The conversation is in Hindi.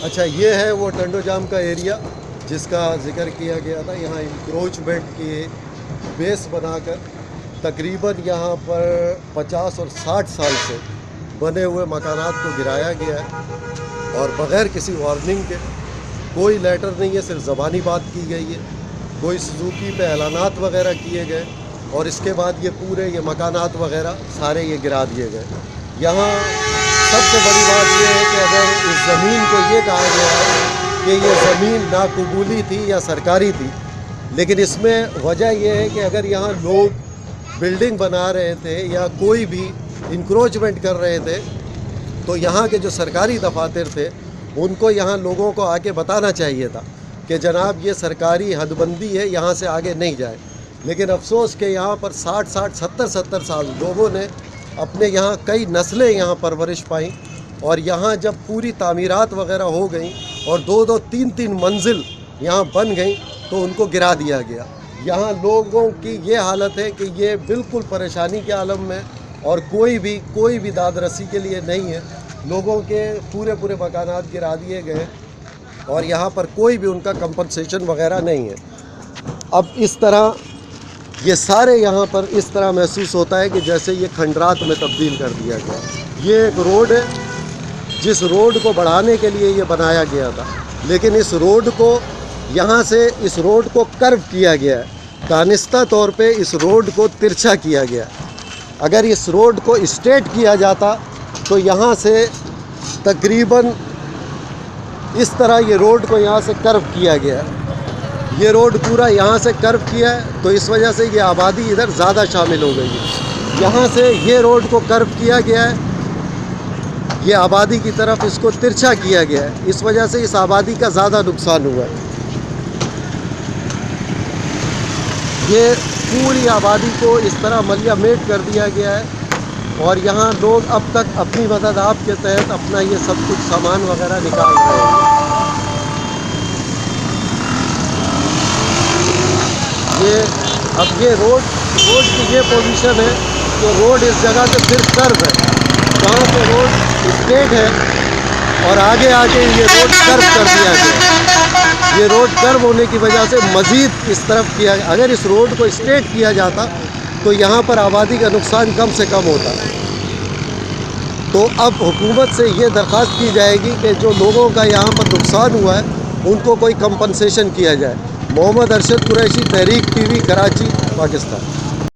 अच्छा, ये है वो टंडो जाम का एरिया जिसका जिक्र किया गया था। यहाँ इंक्रोचमेंट की बेस बनाकर तकरीबन यहाँ पर 50 और 60 साल से बने हुए मकानात को गिराया गया है और बग़ैर किसी वार्निंग के। कोई लेटर नहीं है, सिर्फ ज़बानी बात की गई है। कोई सुजुकी पे ऐलानात वगैरह किए गए और इसके बाद ये पूरे ये मकानात वगैरह सारे ये गिरा दिए गए। यहाँ सबसे बड़ी बात यह है कि अगर इस ज़मीन को ये कहा गया है कि ये ज़मीन नाकबूली थी या सरकारी थी, लेकिन इसमें वजह यह है कि अगर यहाँ लोग बिल्डिंग बना रहे थे या कोई भी इंक्रोचमेंट कर रहे थे तो यहाँ के जो सरकारी दफातर थे उनको यहाँ लोगों को आके बताना चाहिए था कि जनाब ये सरकारी हदबंदी है, यहाँ से आगे नहीं जाए। लेकिन अफसोस के यहाँ पर 60-60, 70-70 साल लोगों ने अपने यहाँ कई नस्लें यहाँ परवरिश पाई और यहाँ जब पूरी तामीरात वगैरह हो गई और 2-2, 3-3 मंजिल यहाँ बन गई तो उनको गिरा दिया गया। यहाँ लोगों की ये हालत है कि ये बिल्कुल परेशानी के आलम में और कोई भी दादरसी के लिए नहीं है। लोगों के पूरे मकानात गिरा दिए गए और यहाँ पर कोई भी उनका कंपनसेशन वगैरह नहीं है। अब इस तरह ये सारे यहाँ पर इस तरह महसूस होता है कि जैसे ये खंडरात में तब्दील कर दिया गया। ये एक रोड है जिस रोड को बढ़ाने के लिए ये बनाया गया था, लेकिन इस रोड को यहाँ से इस रोड को कर्व किया गया है। दानिस्ता तौर पे इस रोड को तिरछा किया गया। अगर इस रोड को स्ट्रेट किया जाता तो यहाँ से तकरीबन इस तरह ये रोड को यहाँ से कर्व किया गया है। ये रोड पूरा यहाँ से कर्व किया है तो इस वजह से ये आबादी इधर ज़्यादा शामिल हो गई है। यहाँ से ये रोड को कर्व किया गया है, ये आबादी की तरफ इसको तिरछा किया गया है। इस वजह से इस आबादी का ज़्यादा नुकसान हुआ है। ये पूरी आबादी को इस तरह मलिया मेट कर दिया गया है और यहाँ लोग अब तक अपनी मदद आप के तहत अपना ये सब कुछ सामान वगैरह निकाल रहे हैं। ये रोड की ये पोजीशन है तो रोड इस जगह से फिर कर्व है। वहाँ पे रोड स्ट्रेट है और आगे ये रोड कर्व कर दिया गया। ये रोड कर्व होने की वजह से मज़ीद इस तरफ किया। अगर इस रोड को स्ट्रेट किया जाता तो यहाँ पर आबादी का नुकसान कम से कम होता। तो अब हुकूमत से ये दरख्वास्त की जाएगी कि जो लोगों का यहाँ पर नुकसान हुआ है उनको कोई कंपनसेशन किया जाए। मोहम्मद अरशद कुरैशी, तहरीक TV, कराची, पाकिस्तान।